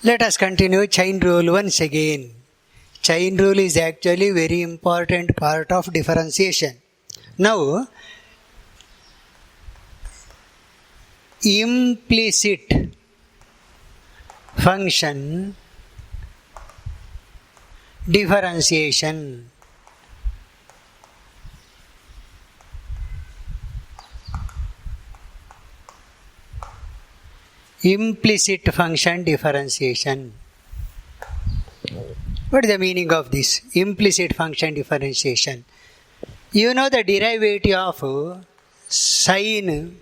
Let us continue chain rule once again. Chain rule is actually very important part of differentiation. Now, implicit function differentiation. Implicit function differentiation. What is the meaning of this? Implicit function differentiation. You know the derivative of sin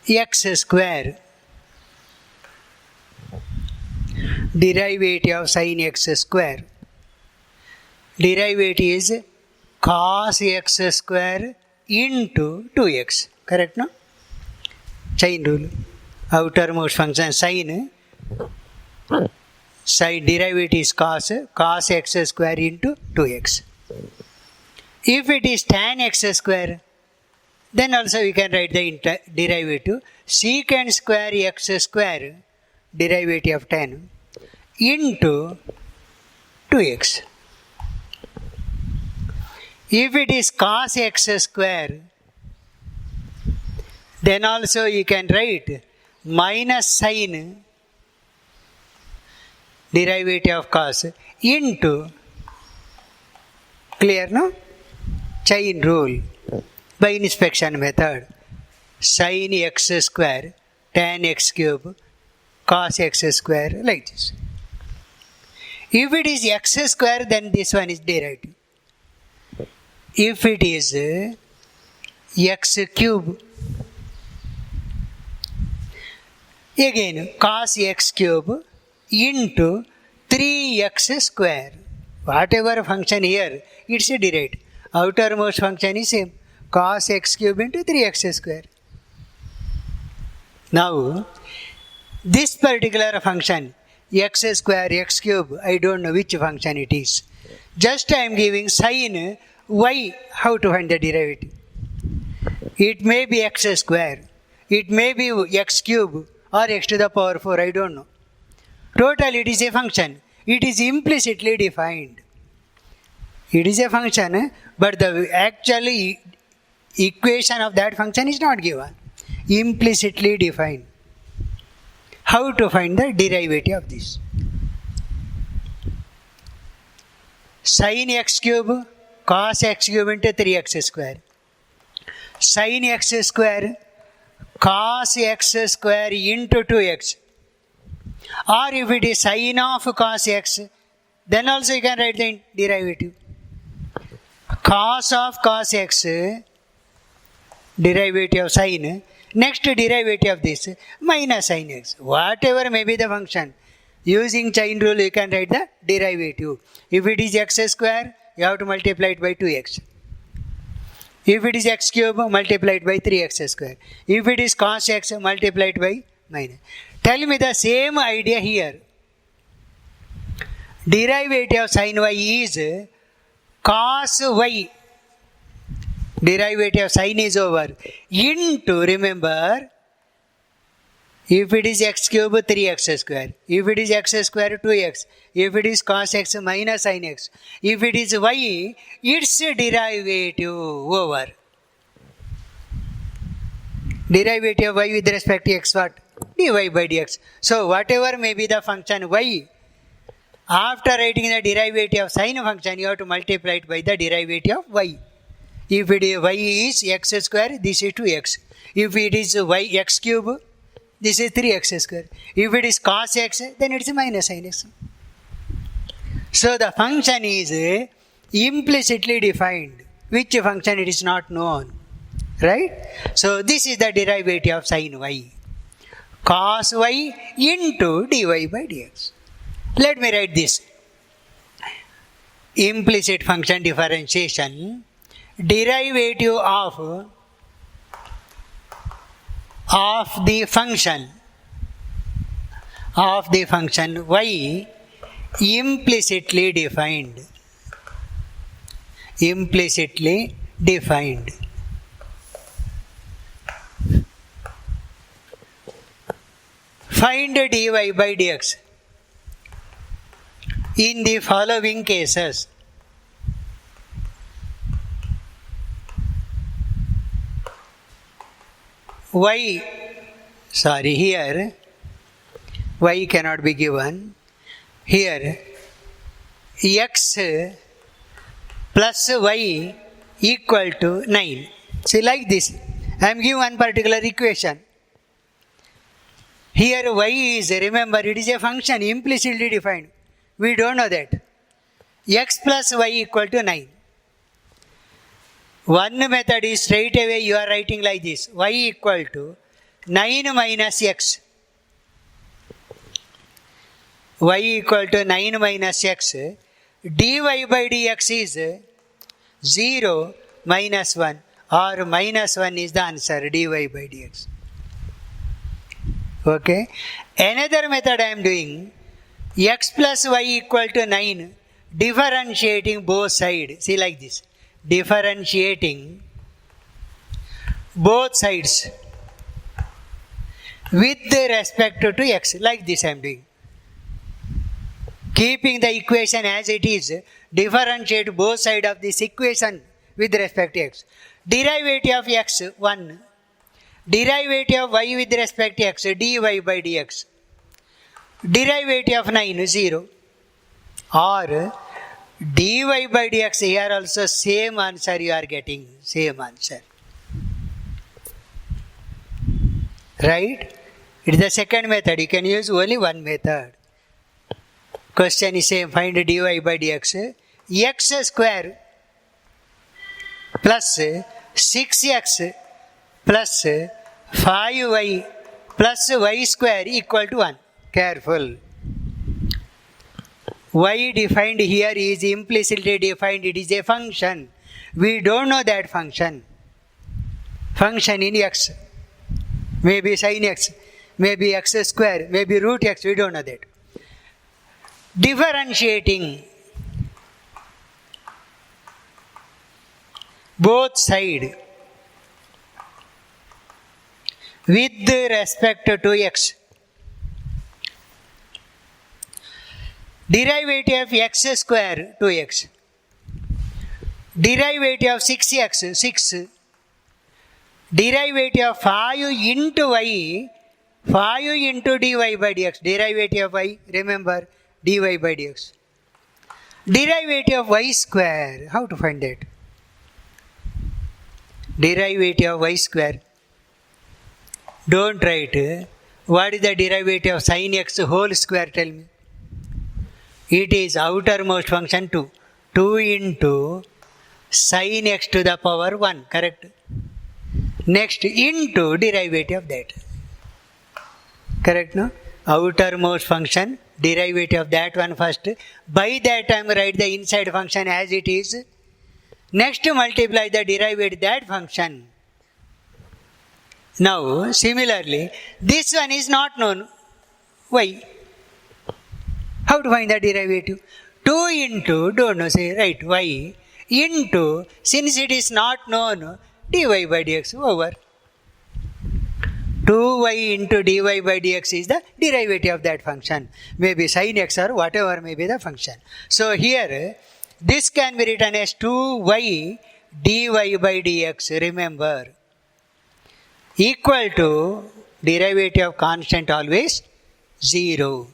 x square. Derivative of sin x square. Derivative is cos x square into 2x. Correct, no? Chain rule. Outermost function sin derivative is cos x square into 2x. If it is tan x square, then also we can write the derivative secant square x square, derivative of tan, into 2x. If it is cos x square, then also you can write minus sin derivative of cos into, clear, no? Chain rule by inspection method. Sin x square, tan x cube, cos x square, like this. If it is x square, then this one is derivative. If it is x cube, again cos x cube into 3x square. Whatever function here, it's a derivative. Outermost function is same. Cos x cube into 3x square. Now, this particular function, x square, x cube, I don't know which function it is. Just I am giving sin y, how to find the derivative. It may be x square, it may be x cube, or x to the power 4, I don't know. Total, it is a function. It is implicitly defined. It is a function, but the actual equation of that function is not given. Implicitly defined. How to find the derivative of this? Sin x cube, cos x cube into 3x square. Sin x square, cos x square into 2x. Or if it is sin of cos x, then also you can write the derivative. Cos of cos x, derivative of sin, next derivative of this, minus sin x. Whatever may be the function, using chain rule you can write the derivative. If it is x square, you have to multiply it by 2x. If it is x cube, multiply it by 3x square. If it is cos x, multiply it by minus. Tell me the same idea here. Derivative of sin y is cos y. Derivative of sin is over. Into, remember, if it is x cube, 3x square. If it is x square, 2x. If it is cos x minus sin x. If it is y, its derivative over. Derivative of y with respect to x what? Dy by dx. So whatever may be the function y, after writing the derivative of sin function, you have to multiply it by the derivative of y. If it is y is x square, this is 2x. If it is y x cube, this is 3x square. If it is cos x, then it is minus sin x. So the function is implicitly defined. Which function it is not known. Right? So this is the derivative of sin y. Cos y into dy by dx. Let me write this. Implicit function differentiation. Derivative of the function y implicitly defined. Find dy by dx in the following cases. Here y cannot be given. Here x plus y equal to 9. See, like this. I am giving one particular equation. Here y is, remember, it is a function implicitly defined. We don't know that. X plus y equal to 9. One method is straight away you are writing like this. Y equal to 9 minus x. Y equal to 9 minus x. Dy by dx is 0 minus 1, or minus 1 is the answer, dy by dx. Okay. Another method I am doing, x plus y equal to 9, differentiating both sides. See, like this. Differentiating both sides with respect to x. Like this I am doing. Keeping the equation as it is, differentiate both sides of this equation with respect to x. Derivative of x 1. Derivative of y with respect to x, dy by dx. Derivative of 9, 0. Or dy by dx, here also same answer you are getting. Same answer. Right? It is the second method. You can use only one method. Question is same. Find dy by dx. X square plus 6x plus 5y plus y square equal to 1. Careful. Y defined here is implicitly defined. It is a function. We don't know that function. Function in x. Maybe sin x. Maybe x square. Maybe root x. We don't know that. Differentiating both sides with respect to x. Derivative of x square 2x. Derivative of 6x 6. Derivative of 5 into y, 5 into dy by dx. Derivative of y, remember, dy by dx. Derivative of y square, how to find that? Derivative of y square. Don't write. What is the derivative of sin x whole square? Tell me. It is outermost function 2. 2 into sin x to the power 1. Correct? Next, into derivative of that. Correct, no? Outermost function, derivative of that one first. By that time, write the inside function as it is. Next, multiply the derivative that function. Now, similarly, this one is not known. Why? How to find the derivative? 2 into, don't know, say, right, y, into, since it is not known, dy by dx over. 2y into dy by dx is the derivative of that function. Maybe sin x or whatever may be the function. So here, this can be written as 2y dy by dx, remember, equal to derivative of constant always 0.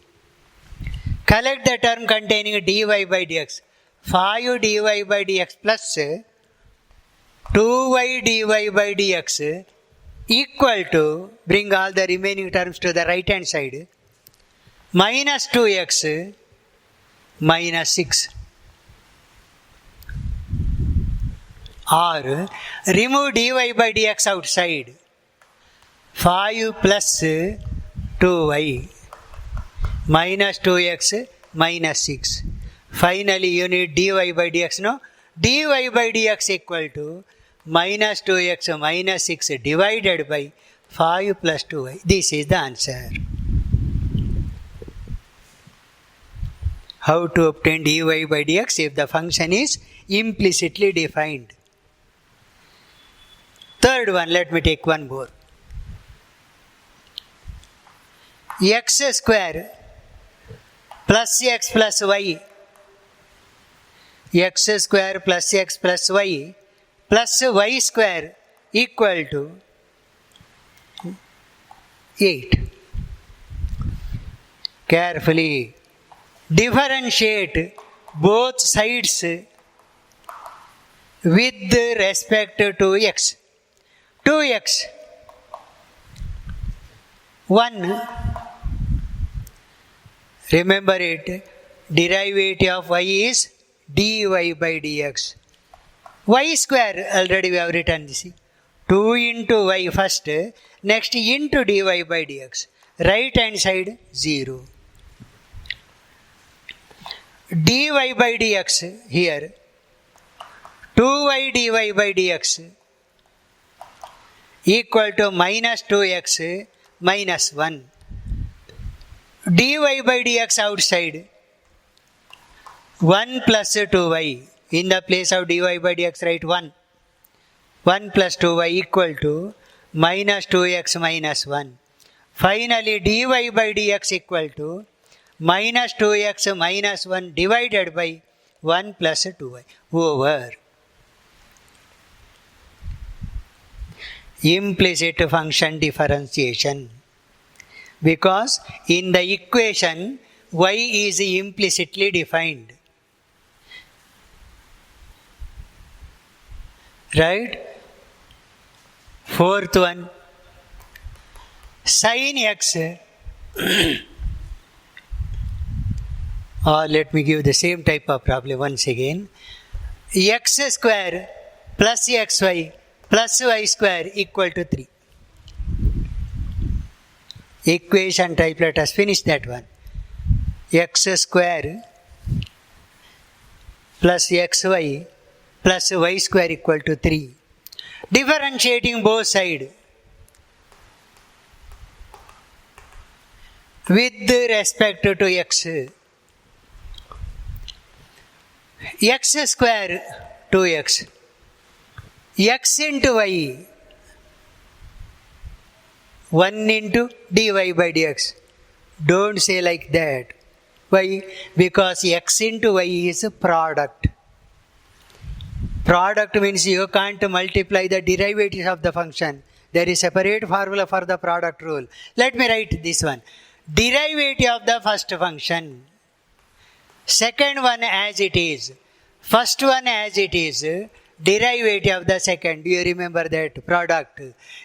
Collect the term containing dy by dx. 5 dy by dx plus 2y dy by dx equal to, bring all the remaining terms to the right hand side, minus 2x minus 6. Or remove dy by dx outside. 5 plus 2y minus 2x minus 6. Finally, you need dy by dx, no? Dy by dx equal to minus 2x minus 6 divided by 5 plus 2y. This is the answer. How to obtain dy by dx if the function is implicitly defined. Third one, let me take one more. x square plus x plus y, x square plus x plus y plus y square equal to 8. Carefully differentiate both sides with respect to x. 2x 1. Remember it, derivative of y is dy by dx. Y square, already we have written this. 2 into y first, next into dy by dx. Right hand side 0. dy by dx here, 2y dy by dx equal to minus 2x minus 1. dy by dx outside, 1 plus 2y. In the place of dy by dx write 1. 1 plus 2y equal to minus 2x minus 1. Finally dy by dx equal to minus 2x minus 1 divided by 1 plus 2y over implicit function differentiation. Because in the equation y is implicitly defined. Right? Fourth one, sin x or let me give the same type of problem once again. X square plus xy plus y square equal to 3. Equation type, let us finish that one. X square plus xy plus y square equal to 3. Differentiating both sides with respect to x. X square 2x. X into y 1 into dy by dx. Don't say like that. Why? Because x into y is a product. Product means you can't multiply the derivatives of the function. There is separate formula for the product rule. Let me write this one. Derivative of the first function. Second one as it is. First one as it is. Derivative of the second. Do you remember that? Product.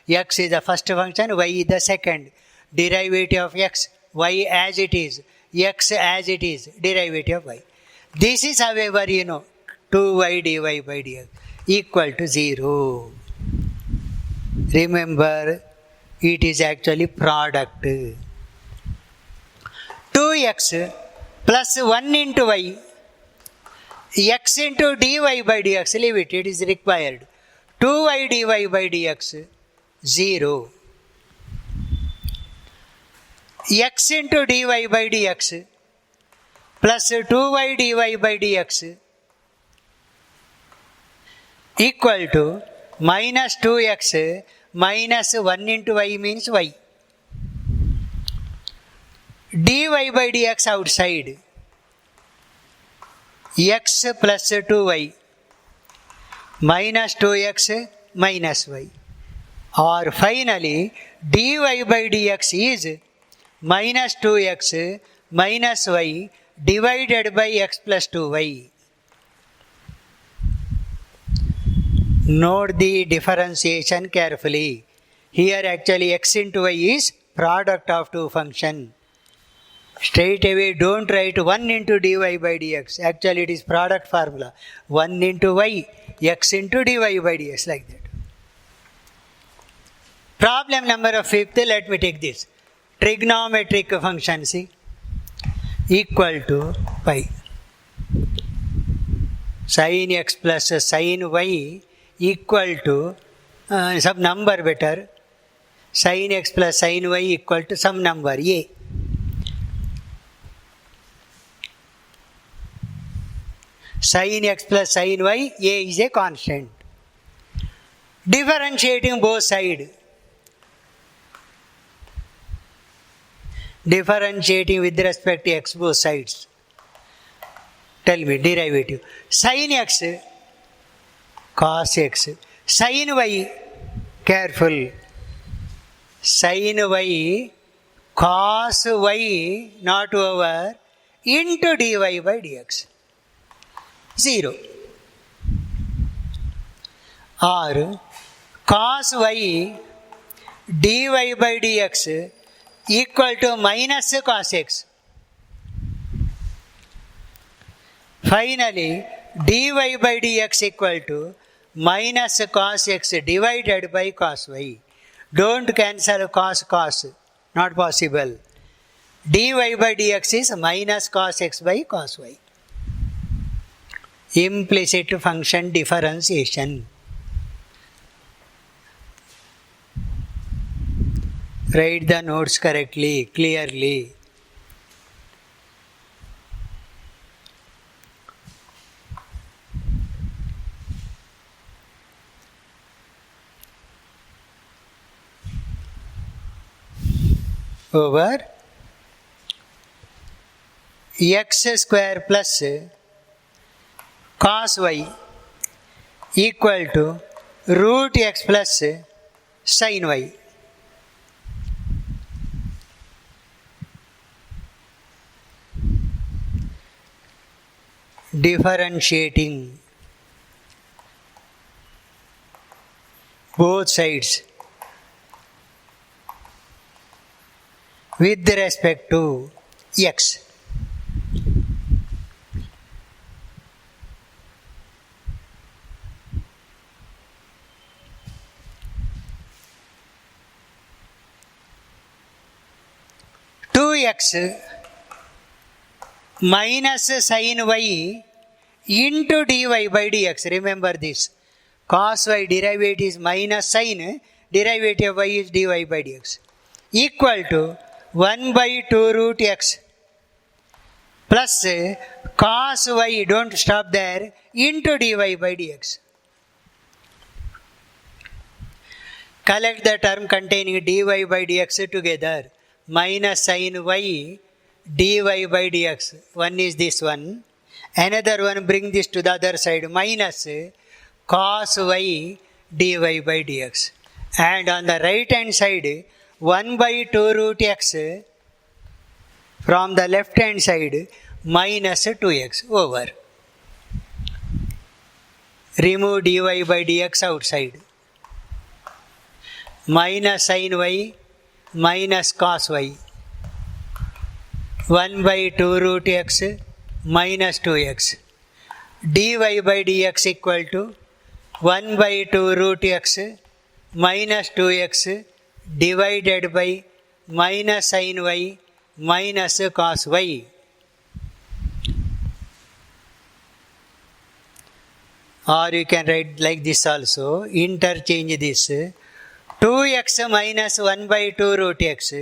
X is the first function, y is the second. Derivative of x, y as it is. X as it is. Derivative of y. This is however, 2y dy by dx equal to 0. Remember, it is actually product. 2x plus 1 into y, x into dy by dx, leave it, it is required. 2y dy by dx, 0. X into dy by dx plus 2y dy by dx equal to minus 2x minus 1 into y means y. dy by dx outside, x plus 2y minus 2x minus y. Or finally, dy by dx is minus 2x minus y divided by x plus 2y. Note the differentiation carefully. Here actually x into y is product of two functions. Straight away don't write 1 into dy by dx. Actually it is product formula. 1 into y, x into dy by dx, like that. Problem number 5, let me take this. Trigonometric function, see, equal to pi. Sin x plus sin y equal to some number better. Sin x plus sin y equal to some number a. Sin x plus sin y, a is a constant. Differentiating both sides differentiating with respect to x both sides. Tell me, derivative. Sin x, cos x. Sin y, careful. Sin y, cos y, not over, into dy by dx. 0. Or cos y dy by dx equal to minus cos x. Finally, dy by dx equal to minus cos x divided by cos y. Don't cancel cos, not possible. Dy by dx is minus cos x by cos y. Implicit function differentiation. Write the notes correctly, clearly. Over x square plus cos y equal to root x plus sin y. Differentiating both sides with respect to x. X minus sin y into dy by dx. Remember this. Cos y derivative is minus sin, derivative of y is dy by dx. Equal to 1 by 2 root x plus cos y, don't stop there, into dy by dx. Collect the term containing dy by dx together. Minus sin y dy by dx. One is this one. Another one, bring this to the other side. Minus cos y dy by dx. And on the right hand side, 1 by 2 root x. From the left hand side, minus 2x over. Remove dy by dx outside. Minus sin y minus cos y. 1 by 2 root x minus 2x. Dy by dx equal to 1 by 2 root x minus 2x divided by minus sin y minus cos y. Or you can write like this also. Interchange this. 2x minus 1 by 2 root x.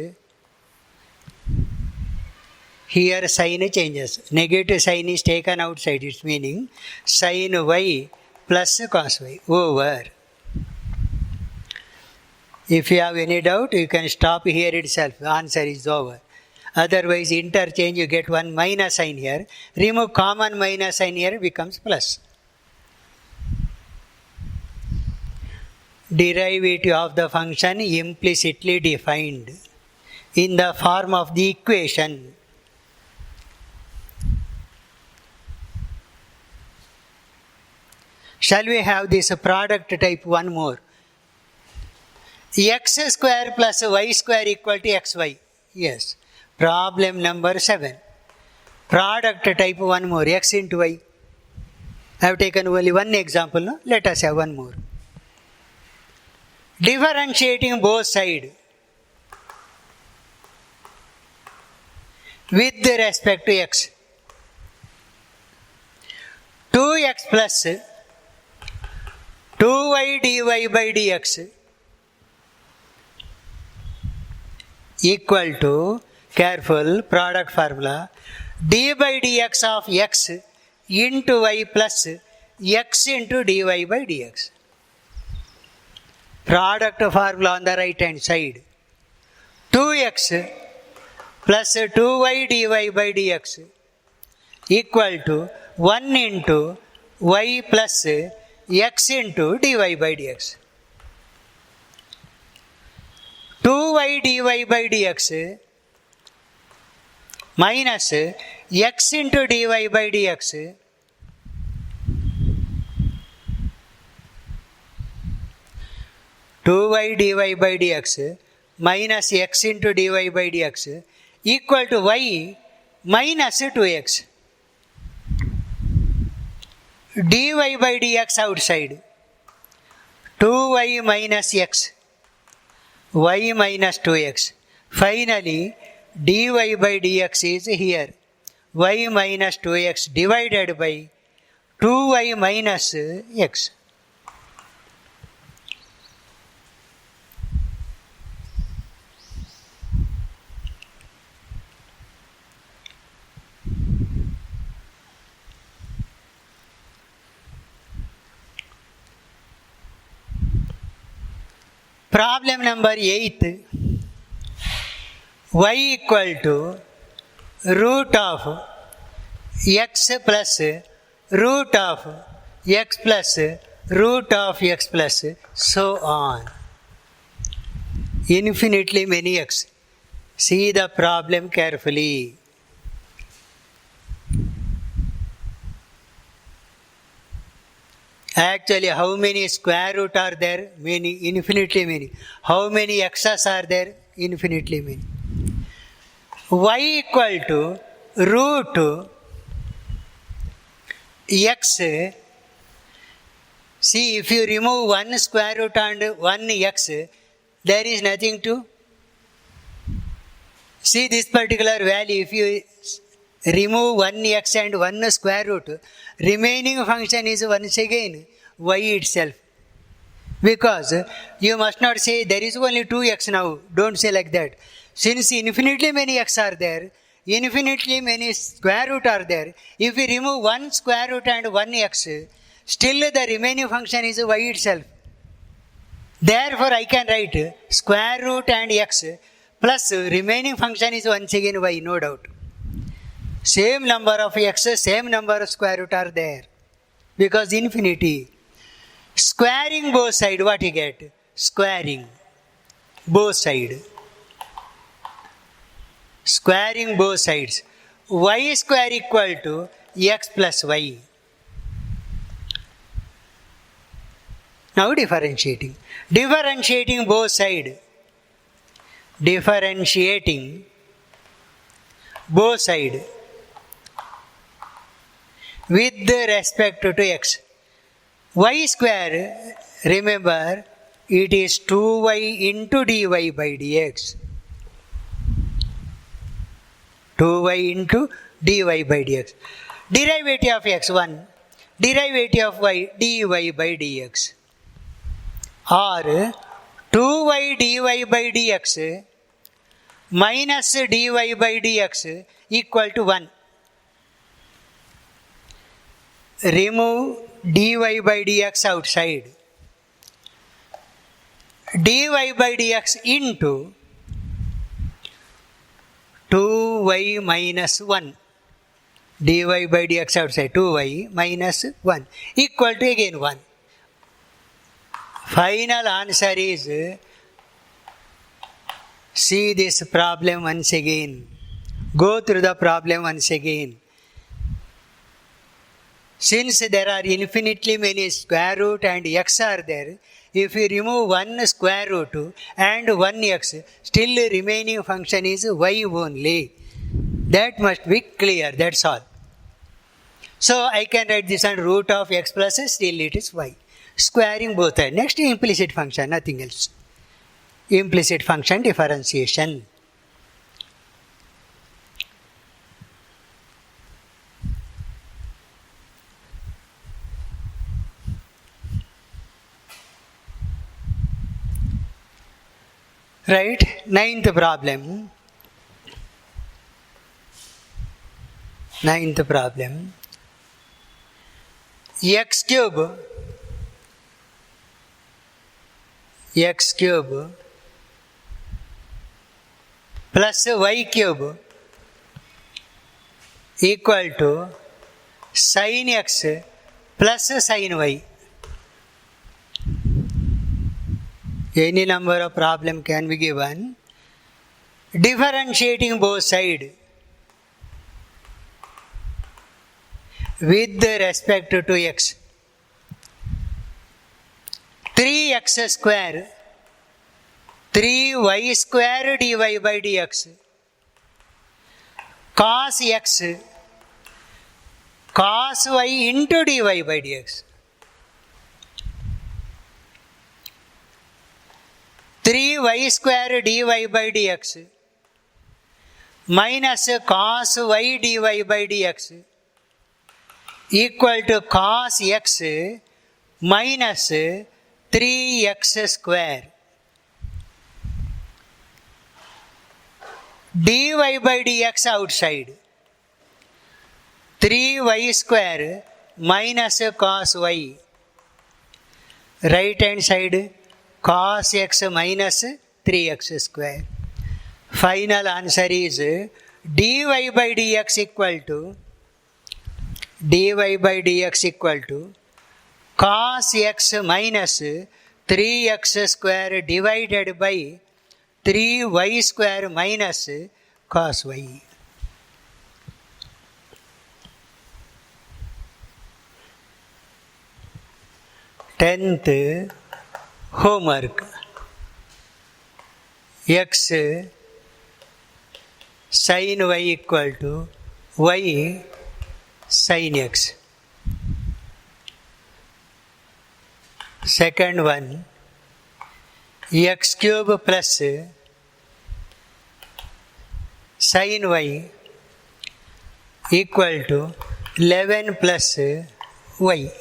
Here sign changes. Negative sign is taken outside. Its meaning sin y plus cos y over. If you have any doubt, you can stop here itself. The answer is over. Otherwise, interchange, you get one minus sign here. Remove common minus sign here, becomes plus. Derivative of the function implicitly defined in the form of the equation. Shall we have this product type one more? X square plus y square equal to xy. Yes. Problem number 7. Product type one more, x into y. I have taken only one example. No? Let us have one more. Differentiating both sides with respect to x. 2x plus 2y dy by dx equal to, careful, product formula, d by dx of x into y plus x into dy by dx. Product formula on the right hand side. 2x plus 2y dy by dx equal to 1 into y plus x into dy by dx. 2y dy by dx minus x into dy by dx by dx minus x into dy by dx equal to y minus 2x. dy by dx outside, 2y minus x, y minus 2x. Finally, dy by dx is here, y minus 2x divided by 2y minus x. Problem number 8. Y equal to root of x plus root of x plus root of x plus so on. Infinitely many x. See the problem carefully. Actually, how many square root are there? Many, infinitely many. How many x's are there? Infinitely many. Y equal to root x. See, if you remove one square root and one x, there is nothing to. See this particular value, if you remove one x and one square root, remaining function is once again y itself. Because you must not say there is only 2x now, don't say like that. Since infinitely many x are there, infinitely many square root are there, if we remove one square root and one x, still the remaining function is y itself. Therefore I can write square root and x plus remaining function is once again y, no doubt. Same number of x, same number of square root are there. Because infinity. Squaring both sides, what you get? Squaring both sides. Squaring both sides. Y square equal to x plus y. Now differentiating. Differentiating both sides. Differentiating both sides with respect to x. Y square, remember, it is 2y into dy by dx. 2y into dy by dx. Derivative of x1, derivative of y dy by dx. Or 2y dy by dx minus dy by dx equal to 1. Remove dy by dx outside. Dy by dx into 2y minus 1. Dy by dx outside, 2y minus 1 equal to again 1. Final answer is, see this problem once again. Go through the problem once again. Since there are infinitely many square root and x are there, if you remove one square root and one x, still remaining function is y only. That must be clear, that's all. So I can write this on root of x plus still it is y. Squaring both sides. Next implicit function, nothing else. Implicit function differentiation. Right? Ninth problem. Ninth problem. X cube plus y cube equal to sin x plus sin y. Any number of problem can be given. Differentiating both sides with respect to x. 3x square 3y square dy by dx cos x cos y into dy by dx. 3y square dy by dx minus cos y dy by dx equal to cos x minus 3x square. dy by dx outside. 3y square minus cos y. Right hand side cos x minus 3x square. Final answer is dy by dx equal to cos x minus 3x square divided by 3y square minus cos y. Tenth homework. X sin y equal to y sin x. Second one, x cube plus sin y equal to 11 plus y.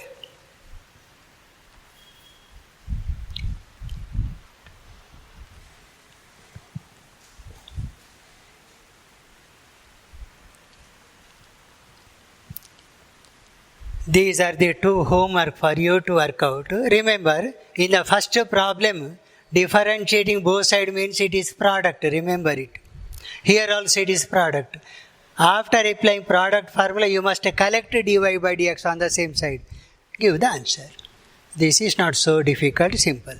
These are the two homework for you to work out. Remember, in the first problem, differentiating both sides means it is product. Remember it. Here also it is product. After applying product formula, you must collect dy by dx on the same side. Give the answer. This is not so difficult, simple.